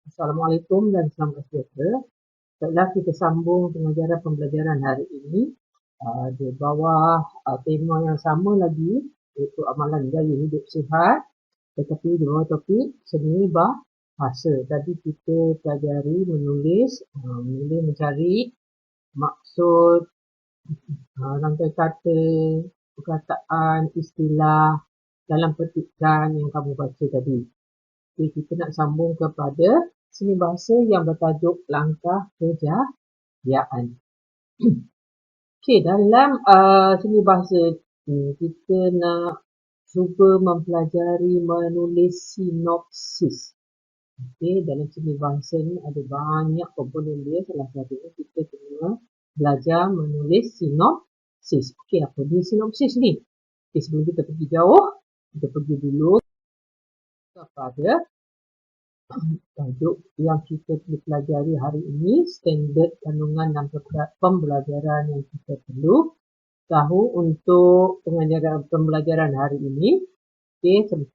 Assalamualaikum dan selamat sejahtera. Baiklah, kita sambung pengajaran pembelajaran hari ini di bawah tema yang sama lagi, iaitu amalan gaya hidup sihat, tetapi di bawah topik seni bahasa. Tadi kita pelajari menulis, mencari maksud, rangkai kata, perkataan, istilah dalam petikan yang kamu baca tadi. Okay, kita nak sambung kepada seni bahasa yang bertajuk langkah kejayaan. Okey, dalam seni bahasa ni kita nak cuba mempelajari menulis sinopsis. Okey, dalam seni bahasa ni ada banyak komponen dia. Salah satunya kita kena belajar menulis sinopsis. Okey, apa dia sinopsis ni? Okey, sebelum kita pergi jauh, kita pergi dulu kepada tajuk yang kita pelajari hari ini, standard kandungan dan pembelajaran yang kita perlu tahu untuk pembelajaran hari ini. Okay, 4.1,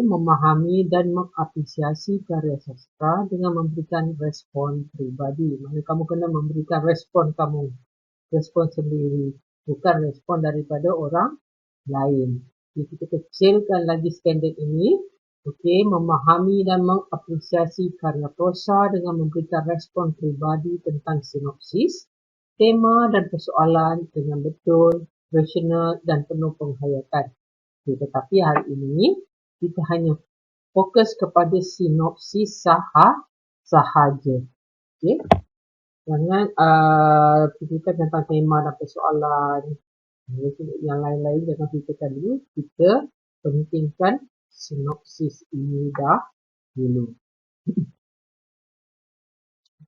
memahami dan mengapresiasi karya sastra dengan memberikan respon peribadi. Mana kamu kena memberikan respon kamu, respon sendiri, bukan respon daripada orang lain. Okay, kita kecilkan lagi standard ini. Okey, memahami dan mengapresiasi karya prosa dengan memberikan respon peribadi tentang sinopsis, tema dan persoalan dengan betul, rasional dan penuh penghayatan. Okay, tetapi hari ini kita hanya fokus kepada sinopsis sahaja. Okey, jangan fikirkan tentang tema dan persoalan. Yang lain-lain jangan fikirkan dulu. Kita pentingkan sinopsis ini dulu.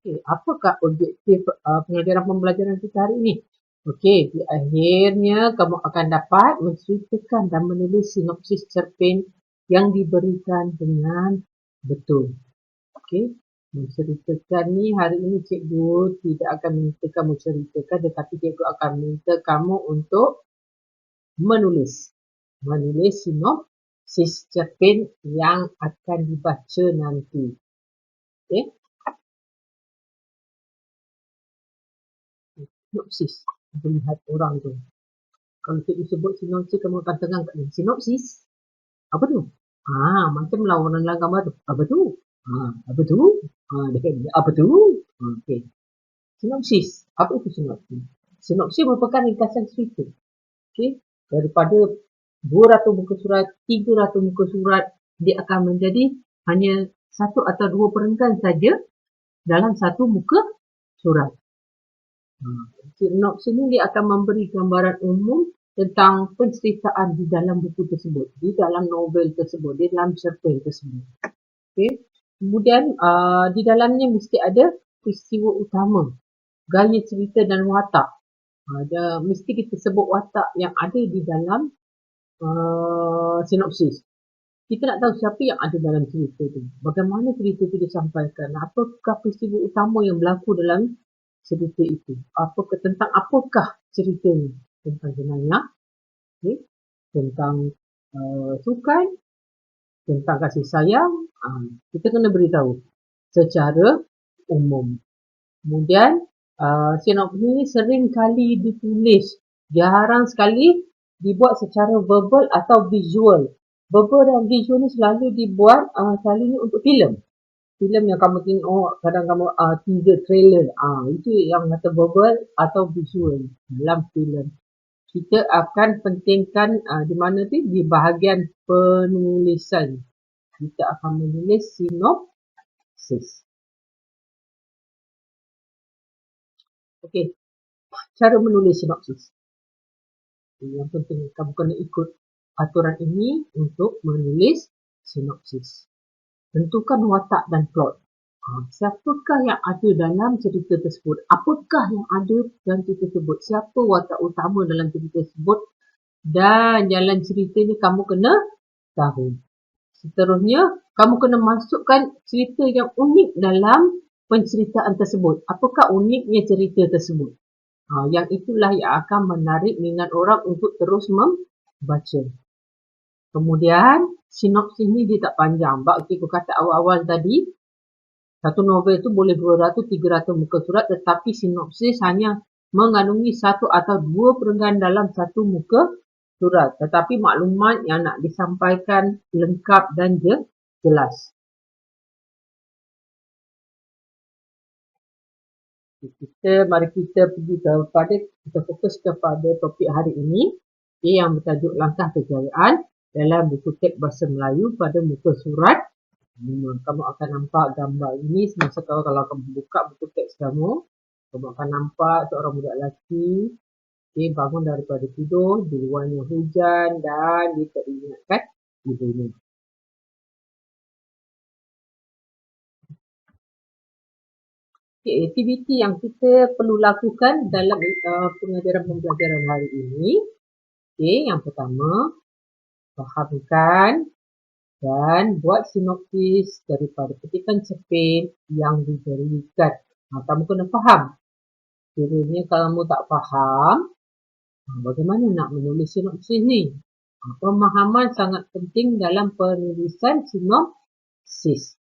Okey, apakah objektif pengajaran pembelajaran kita hari ini? Okey, di akhirnya kamu akan dapat menceritakan dan menulis sinopsis cerpen yang diberikan dengan betul. Okey, menceritakan ni hari ini cikgu tidak akan minta kamu ceritakan, tetapi cikgu akan minta kamu untuk menulis sinopsis cerpen yang akan dibaca nanti. Okey, sinopsis. Kita lihat orang tu. Kalau cikgu sebut sinopsis, kamu akan tengang kat dia. Sinopsis? Apa tu? Macam lah orang dalam gambar tu. Apa tu? Apa tu? Dia kata, apa tu? Okey. Sinopsis. Apa itu sinopsis? Sinopsis merupakan ringkasan cerita. Okey. Daripada 200 muka surat, 300 muka surat, dia akan menjadi hanya satu atau dua perenggan saja dalam satu muka surat. Sinopsis ini dia akan memberi gambaran umum tentang penceritaan di dalam buku tersebut, di dalam novel tersebut, di dalam cerpen tersebut. Okay. Kemudian di dalamnya mesti ada peristiwa utama, gaya cerita dan watak. Mesti kita sebut watak yang ada di dalam sinopsis. Kita nak tahu siapa yang ada dalam cerita tu, bagaimana cerita tu disampaikan, apakah peristiwa utama yang berlaku dalam cerita itu, tentang apakah ceritanya, tentang jenayah, okay, tentang sukan, tentang kasih sayang. Kita kena beritahu secara umum. Kemudian sinopsis ini sering kali ditulis, jarang sekali dibuat secara verbal atau visual. Verbal dan visual ni selalu dibuat selalunya untuk filem. Filem yang kamu tengok, kadang kamu teaser trailer, itu yang kata verbal atau visual dalam filem. Kita akan pentingkan di mana tu, di bahagian penulisan. Kita akan menulis sinopsis. Okey, cara menulis sinopsis. Yang penting kamu kena ikut aturan ini untuk menulis sinopsis. Tentukan watak dan plot. Siapakah yang ada dalam cerita tersebut? Apakah yang ada dalam cerita tersebut? Siapa watak utama dalam cerita tersebut? Dan jalan cerita ni kamu kena tahu. Seterusnya, kamu kena masukkan cerita yang unik dalam penceritaan tersebut. Apakah uniknya cerita tersebut? Yang itulah yang akan menarik minat orang untuk terus membaca. Kemudian, sinopsis ni dia tak panjang. Sebab cikgu kata awal-awal tadi, Satu novel itu boleh 200-300 muka surat, tetapi sinopsis hanya mengandungi satu atau dua perenggan dalam satu muka surat. Tetapi maklumat yang nak disampaikan lengkap dan jelas. Mari kita pergi kepada, kita fokus kepada topik hari ini, yang bertajuk Langkah Kejayaan dalam buku teks bahasa Melayu pada muka surat 5. Kamu akan nampak gambar ini semasa kalau kamu buka buku teks kamu akan nampak seorang budak lelaki bangun daripada tidur, di luarnya hujan dan dia teringatkan ibunya. Aktiviti yang kita perlu lakukan dalam pengajaran pembelajaran hari ini. Yang pertama, fahamkan dan buat sinopsis daripada petikan cerpen yang diberikan. Kamu kena faham. Kiranya kamu tak faham, bagaimana nak menulis sinopsis ni? Pemahaman sangat penting dalam penulisan sinopsis.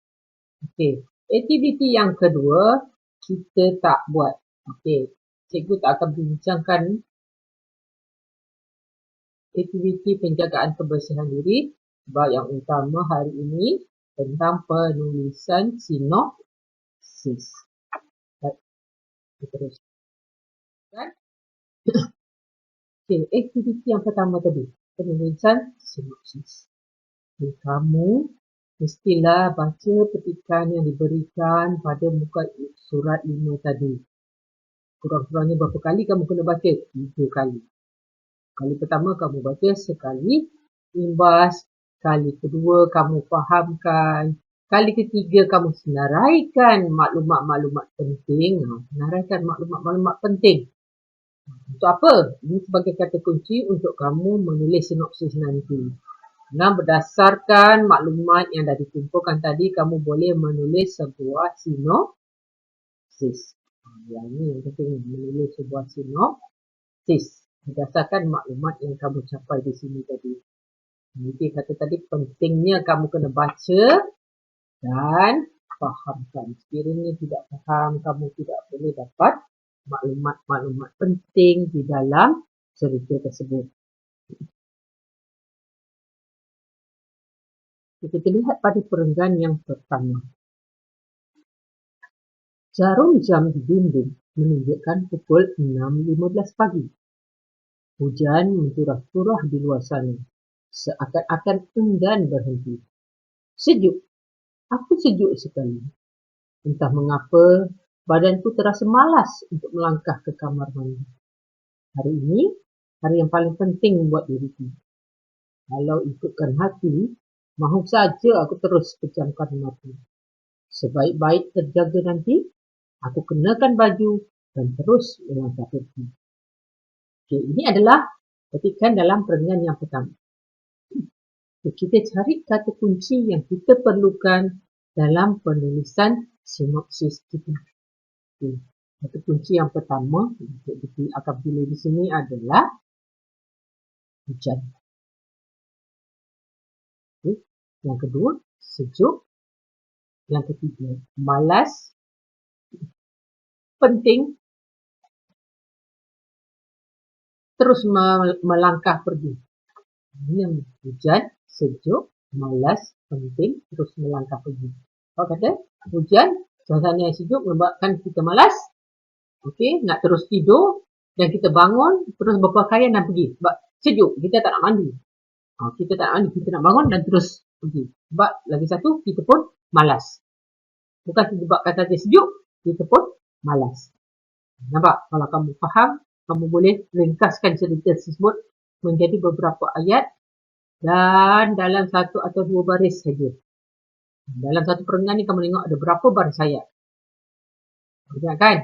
Okey, aktiviti yang kedua kita tak buat. Okey, cikgu tak akan bincangkan aktiviti penjagaan kebersihan diri sebab yang utama hari ini tentang penulisan sinopsis. Kita teruskan. Okey, aktiviti yang pertama tadi, penulisan sinopsis. Kamu mestilah baca petikan yang diberikan pada muka surat 5 tadi. Kurang-kurangnya berapa kali kamu kena baca? 3 kali. Kali pertama kamu baca sekali, imbas. Kali kedua kamu fahamkan. Kali ketiga kamu senaraikan maklumat-maklumat penting. Senaraikan maklumat-maklumat penting. Untuk apa? Ini sebagai kata kunci untuk kamu menulis sinopsis nanti. Berdasarkan maklumat yang dah dikumpulkan tadi, kamu boleh menulis sebuah sinopsis. Yang ini yang penting, menulis sebuah sinopsis berdasarkan maklumat yang kamu capai di sini tadi. Jadi kata tadi, pentingnya kamu kena baca dan fahamkan. Sekiranya tidak faham, kamu tidak boleh dapat maklumat-maklumat penting di dalam cerita tersebut. Kita lihat pada perenggan yang pertama. Jarum jam di dinding menunjukkan pukul 6.15 pagi. Hujan menturah-turah di luar sana, seakan-akan enggan berhenti. Sejuk. Aku sejuk sekali. Entah mengapa, badanku terasa malas untuk melangkah ke kamar mandi. Hari ini, hari yang paling penting buat diriku. Kalau ikutkan hati, mahu saja aku terus pejamkan mata. Sebaik-baik terjaga nanti, aku kenakan baju dan terus melangkah pergi. Okey, ini adalah petikan dalam perenggan yang pertama. Kita cari kata kunci yang kita perlukan dalam penulisan sinopsis kita. Okay. Kata kunci yang pertama untuk kita akan pilih di sini adalah hujan. Okay. Yang kedua, sejuk. Yang ketiga, malas. Penting. Terus melangkah pergi. Ini hujan, sejuk, malas, penting, terus melangkah pergi. Kalau kata hujan, suasana yang sejuk menyebabkan kita malas. Okey, nak terus tidur dan kita bangun terus berpakaian dan pergi. Sebab sejuk, kita tak nak mandi. Kita tak nak mandi, kita nak bangun dan terus pergi. Sebab lagi satu, kita pun malas. Bukan sebabkan saja sejuk, kita pun malas. Nampak? Kalau kamu faham, kamu boleh ringkaskan cerita tersebut menjadi beberapa ayat dan dalam satu atau dua baris saja. Dalam satu perenggan ni kamu tengok ada berapa baris ayat. Banyak kan?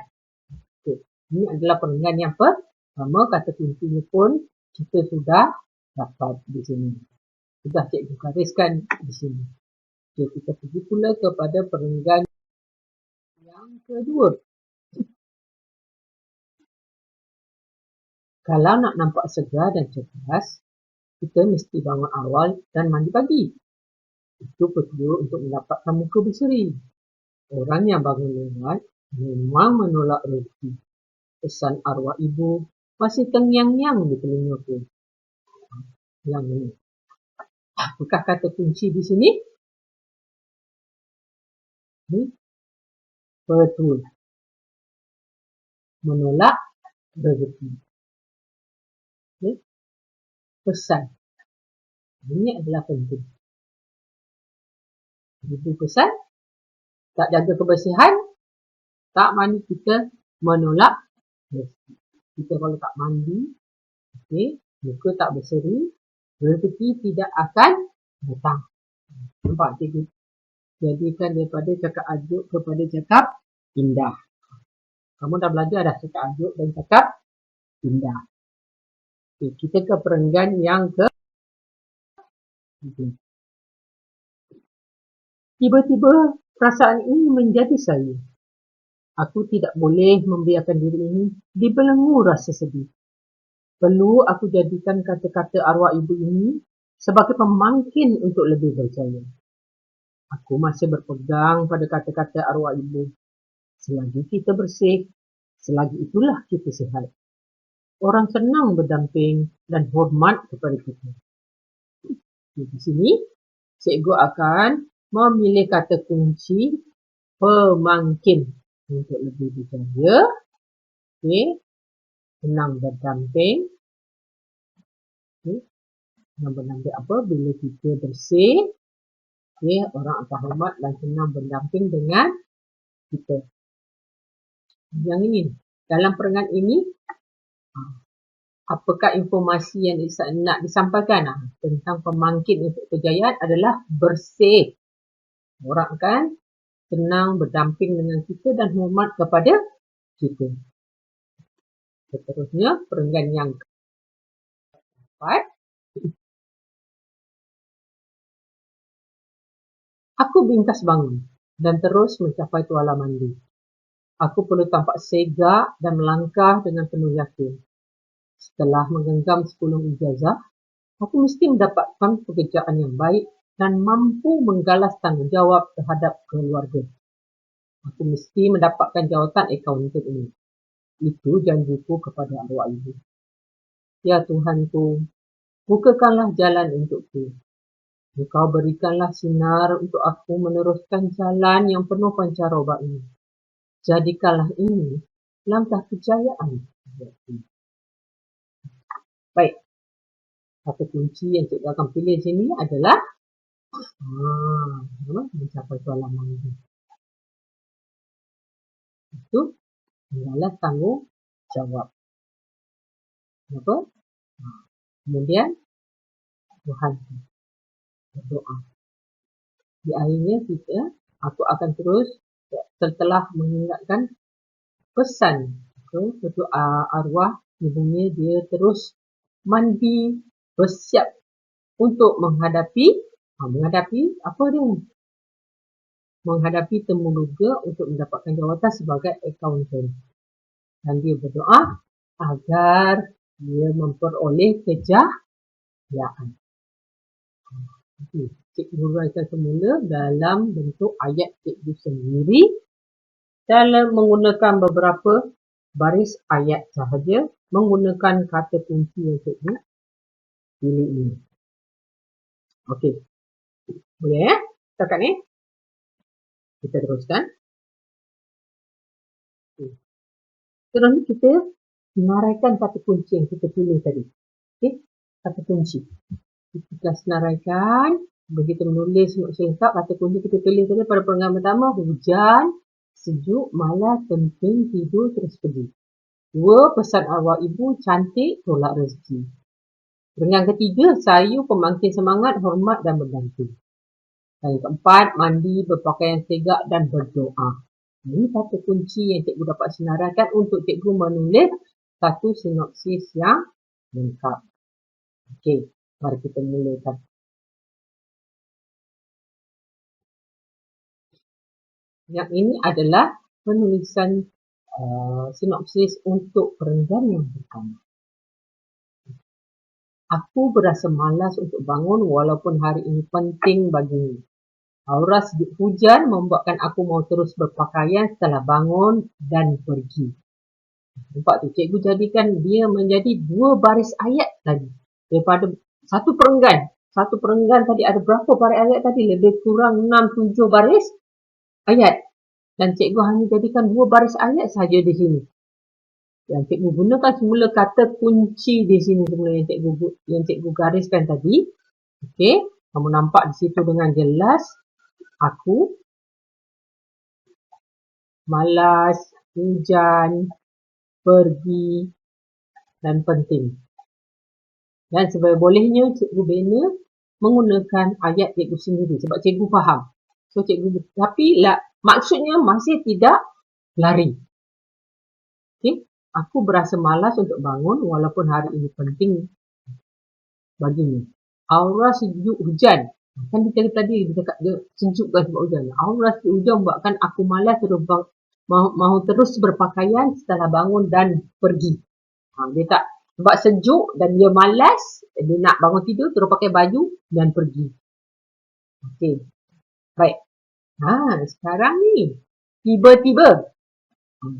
Okay. Ini adalah perenggan yang pertama. Kata kuncinya pun kita sudah dapat di sini. Sudah cikgu gariskan di sini. Okay, kita pergi pula kepada perenggan yang kedua. Kalau nak nampak segar dan cerdas, kita mesti bangun awal dan mandi pagi. Itu perlu untuk mendapatkan muka berseri. Orang yang bangun lewat memang menolak rezeki. Pesan arwah ibu masih terngiang-ngiang di telingaku. Yang ini. Apakah kata kunci di sini? Betul. Menolak rezeki. Pesan. Ini adalah penting. Ibu pesan, tak jaga kebersihan, tak mandi kita menolak rezeki. Kita kalau tak mandi, muka tak berseri, rezeki tidak akan datang. Nampak cikgu? Jadikan daripada cakap ajuk kepada cakap indah. Kamu dah belajar dah cakap ajuk dan cakap indah. Kita ke perenggan yang ke tiba-tiba perasaan ini menjadi saya. Aku tidak boleh membiarkan diri ini dibelenggu rasa sedih. Perlu aku jadikan kata-kata arwah ibu ini sebagai pemangkin untuk lebih berjaya. Aku masih berpegang pada kata-kata arwah ibu. Selagi kita bersih, selagi itulah kita sihat. Orang senang berdamping dan hormat kepada kita. Di sini, cikgu akan memilih kata kunci pemangkin untuk lebih berjaya. Senang berdamping. Senang berdamping apa? Bila kita bersih, orang akan hormat dan senang berdamping dengan kita. Yang ini, dalam perenggan ini, apakah informasi yang nak disampaikan tentang pemangkin untuk kejayaan adalah bersih. Orang akan senang berdamping dengan kita dan hormat kepada kita. Seterusnya, perenggan yang keempat. Aku bingkas bangun dan terus mencapai tuala mandi. Aku perlu tampak segak dan melangkah dengan penuh yakin. Setelah menggenggam 10 ijazah, aku mesti mendapatkan pekerjaan yang baik dan mampu menggalas tanggungjawab terhadap keluarga. Aku mesti mendapatkan jawatan akaunten ini. Itu janjiku kepada arwah ibu. Ya Tuhanku, bukakanlah jalan untukku. Engkau berikanlah sinar untuk aku meneruskan jalan yang penuh pancaroba ini. Jadikanlah ini langkah kejayaan. Baik. Kata kunci yang cikgu akan pilih sini adalah mencapai tuala mandi. Itu adalah tanggungjawab. Apa? Kemudian Tuhan berdoa. Di akhirnya aku akan terus setelah mengingatkan pesan ketua arwah ibunya, dia terus mandi bersiap untuk menghadapi apa dia? Menghadapi temu luga untuk mendapatkan jawatan sebagai akaunten. Dan dia berdoa agar dia memperoleh kejayaan. Cikgu huraikan semula dalam bentuk ayat cikgu sendiri dalam menggunakan beberapa baris ayat sahaja menggunakan kata kunci yang cikgu pilih ini. Okey. Boleh setakat ni? Kita teruskan. Terus kita senaraikan kata kunci yang kita pilih tadi. Okey, kata kunci. Kita senaraikan, begitu menulis singkat kata kunci kita pilih tadi pada perenggan pertama, hujan, sejuk, malas, penting, tidur, terus pergi. 2, pesan arwah ibu, cantik, tolak rezeki. Perenggan ketiga, sayu, pemangkin semangat, hormat dan berganti. Dan yang keempat, mandi, berpakaian segak dan berdoa. Ini kata kunci yang cikgu dapat senaraikan untuk cikgu menulis satu sinopsis yang lengkap. Okey, mari kita mulakan. Yang ini adalah penulisan sinopsis untuk perenggan yang pertama. Aku berasa malas untuk bangun walaupun hari ini penting baginya. Aura sejuk hujan membuatkan aku mau terus berpakaian setelah bangun dan pergi. Nampak tu, cikgu jadikan dia menjadi 2 baris ayat tadi. Daripada satu perenggan. Satu perenggan tadi ada berapa baris ayat tadi? Lebih kurang 6-7 baris ayat. Dan cikgu hanya jadikan 2 baris ayat saja di sini. Yang cikgu gunakan semula kata kunci di sini semula yang cikgu gariskan tadi. Okey, kamu nampak di situ dengan jelas. Aku malas, hujan, pergi dan penting. Dan sebolehnya cikgu bina menggunakan ayat cikgu sendiri sebab cikgu faham. So cikgu, tapi maksudnya masih tidak lari. Okey, aku berasa malas untuk bangun walaupun hari ini penting bagimu. Aura sejuk hujan. Kan dia tadi dia cakap dia sejuk kan sebab hujan. Aura sejuk hujan buatkan aku malas mahu terus berpakaian setelah bangun dan pergi. Dia tak, sebab sejuk dan dia malas, dia nak bangun tidur terus pakai baju dan pergi. Okey. Baik. Sekarang ni tiba-tiba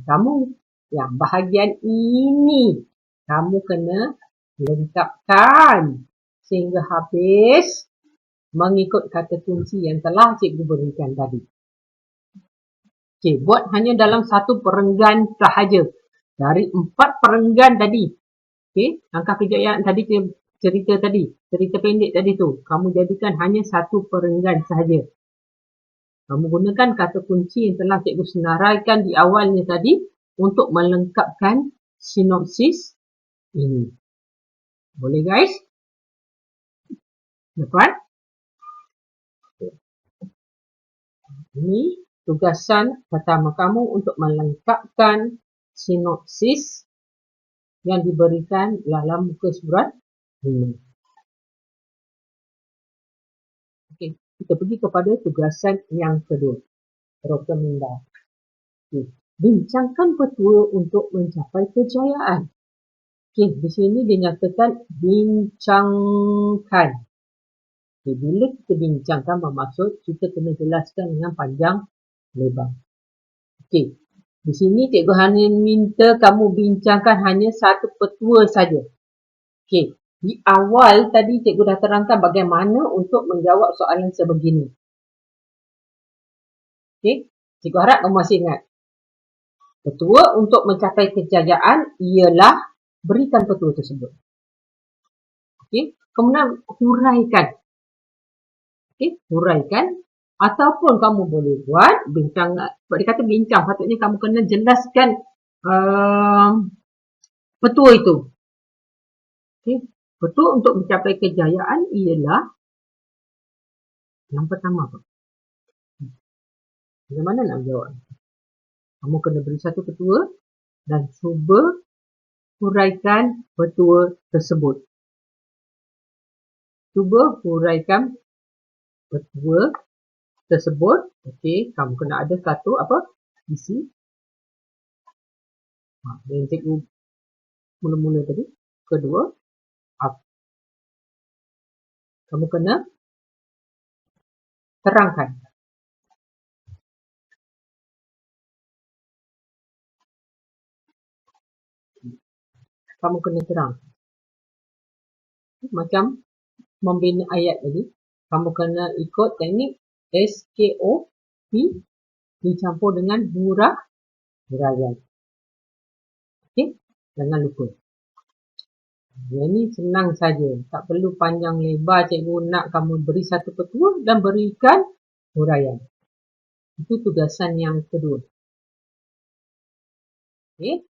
kamu yang bahagian ini kamu kena lengkapkan sehingga habis mengikut kata kunci yang telah cikgu berikan tadi. Okey, buat hanya dalam satu perenggan sahaja. Dari 4 perenggan tadi. Okey, langkah kejayaan tadi, cerita pendek tadi tu. Kamu jadikan hanya satu perenggan sahaja. Kamu gunakan kata kunci yang telah cikgu senaraikan di awalnya tadi untuk melengkapkan sinopsis ini. Boleh guys? Dapat? Ini tugasan pertama kamu untuk melengkapkan sinopsis yang diberikan dalam muka surat ini. Okey, kita pergi kepada tugasan yang kedua. Rekomendasi. Bincangkan petua untuk mencapai kejayaan. Okey, di sini dinyatakan bincangkan. Okay, bila kita bincangkan bermaksud kita kena jelaskan dengan panjang lebar. Okey, di sini cikgu hanya minta kamu bincangkan hanya satu petua saja. Okey, di awal tadi cikgu dah terangkan bagaimana untuk menjawab soalan sebegini. Okey, cikgu harap kamu masih ingat. Petua untuk mencapai kejayaan ialah berikan petua tersebut. Okey, kemudian huraikan. Okey, huraikan ataupun kamu boleh buat bincang, sebab dia kata bincang, patutnya kamu kena jelaskan petua itu. Okey, petua untuk mencapai kejayaan ialah yang pertama apa? Bagaimana nak menjawab? Kamu kena beri satu petua dan cuba huraikan petua tersebut. Cuba huraikan petua tersebut. Okey, kamu kena ada satu apa? Isi. Yang cikgu mula-mula tadi. Kedua, kamu kena terangkan. Kamu kena terang. Macam membina ayat tadi, kamu kena ikut teknik SKOP dicampur dengan huraian. Okey, jangan lupa. Yang ni senang saja, tak perlu panjang lebar. Cikgu nak kamu beri satu petua dan berikan huraian. Itu tugasan yang kedua. Okey,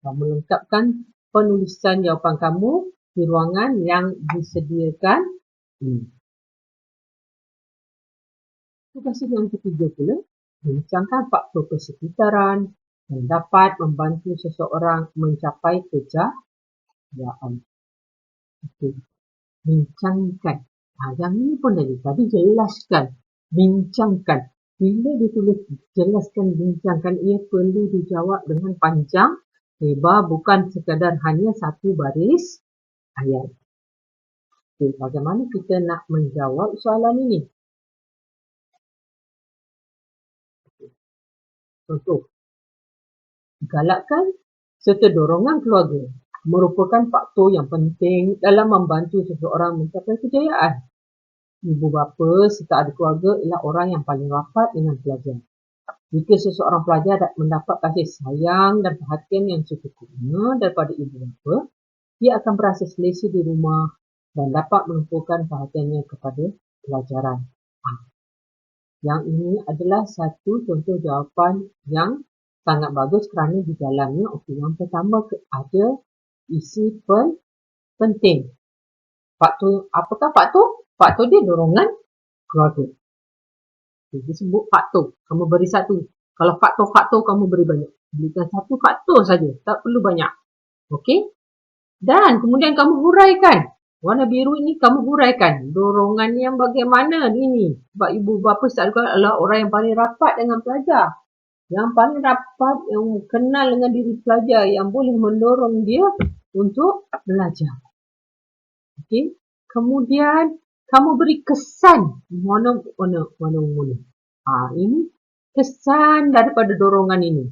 kamu lengkapkan penulisan jawapan kamu di ruangan yang disediakan ini. Tugasan yang ketiga pula, bincangkan faktor persekitaran yang dapat membantu seseorang mencapai kejayaan. Okey, bincangkan. Yang ini pun tadi jelaskan. Bincangkan. Bila ditulis jelaskan, bincangkan, ia perlu dijawab dengan panjang lebar, bukan sekadar hanya satu baris ayat. Okey, bagaimana kita nak menjawab soalan ini? Contoh, galakkan serta dorongan keluarga merupakan faktor yang penting dalam membantu seseorang mencapai kejayaan. Ibu bapa serta ahli keluarga ialah orang yang paling rapat dengan pelajar. Jika seseorang pelajar mendapat kasih sayang dan perhatian yang secukupnya daripada ibu bapa, dia akan berasa selesa di rumah dan dapat menumpukan perhatiannya kepada pelajaran. Yang ini adalah satu contoh jawapan yang sangat bagus kerana di dalamnya, yang pertama ada isi penting. Faktor, apakah faktor? Faktor dia dorongan keluarga. Dia sebut faktor. Kamu beri satu. Kalau faktor-faktor kamu beri banyak. Berikan satu faktor saja. Tak perlu banyak. Okey? Dan kemudian kamu huraikan. Warna biru ini kamu huraikan. Dorongan yang bagaimana ini? Sebab ibu bapa adalah orang yang paling rapat dengan pelajar. Yang paling rapat, yang kenal dengan diri pelajar. Yang boleh mendorong dia untuk belajar. Okey? Kemudian kamu beri kesan. Mana. Ini kesan daripada dorongan ini.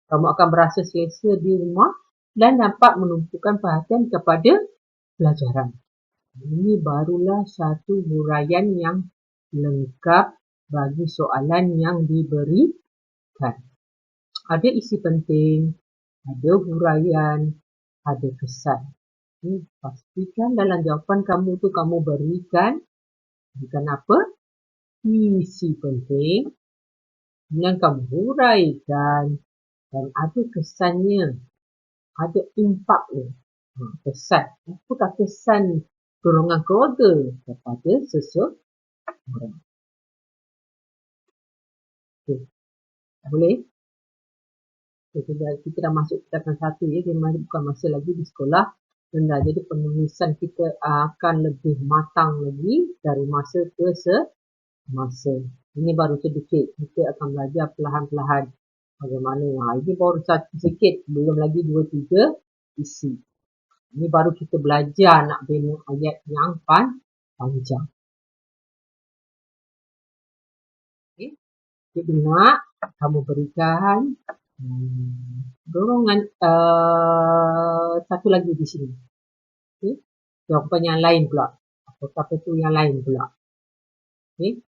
Kamu akan berasa selesa di rumah dan dapat menumpukan perhatian kepada pelajaran. Ini barulah satu huraian yang lengkap bagi soalan yang diberikan. Ada isi penting, ada huraian, ada kesan. Pastikan dalam jawapan kamu tu kamu berikan apa? Isi penting. Kemudian kamu huraikan dan ada kesannya, ada impaknya. Kesan. Apakah kesan dorongan keluarga kepada seseorang? Okay. Boleh? Kita dah masuk tingkatan 1 ya. Dia bukan masa lagi di sekolah. Jadi penulisan kita akan lebih matang lagi dari masa ke semasa. Ini baru sedikit. Kita akan belajar perlahan-lahan bagaimana. Ini baru sedikit. Belum lagi 2-3 isi. Ini baru kita belajar nak bina ayat yang panjang. Okay. Jadi nak kamu berikan dorongan satu lagi di sini. Okay. Jawapan yang lain pula. Apa tu yang lain pula. Okay.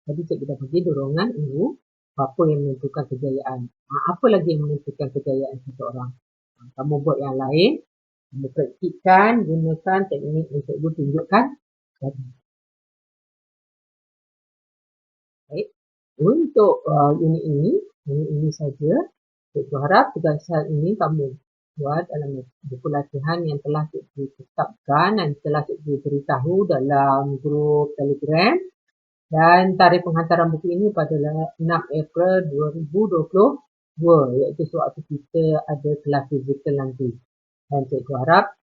Jadi cikgu dah bagi dorongan ibu bapa yang menentukan kejayaan. Apa lagi yang menentukan kejayaan seseorang? Kamu buat yang lain. Kamu praktikkan, gunakan teknik yang cikgu tunjukkan tadi. Baik. Untuk unit ini saja. Cikgu harap tugasan ini kamu buat dalam buku latihan yang telah cikgu tetapkan dan telah cikgu beritahu dalam grup Telegram. Dan tarikh penghantaran buku ini pada 6 April 2022, iaitu sewaktu kita ada kelas fizikal nanti. Dan cikgu harap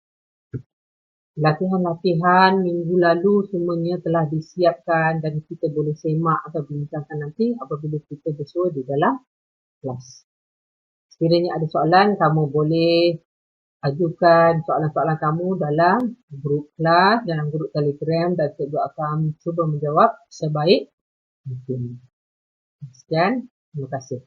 latihan-latihan minggu lalu semuanya telah disiapkan dan kita boleh semak atau bincangkan nanti apabila kita bersua di dalam kelas. Sekiranya ada soalan, kamu boleh ajukan soalan-soalan kamu dalam grup kelas, dalam grup Telegram dan cikgu akan cuba menjawab sebaik mungkin. Sekian, terima kasih.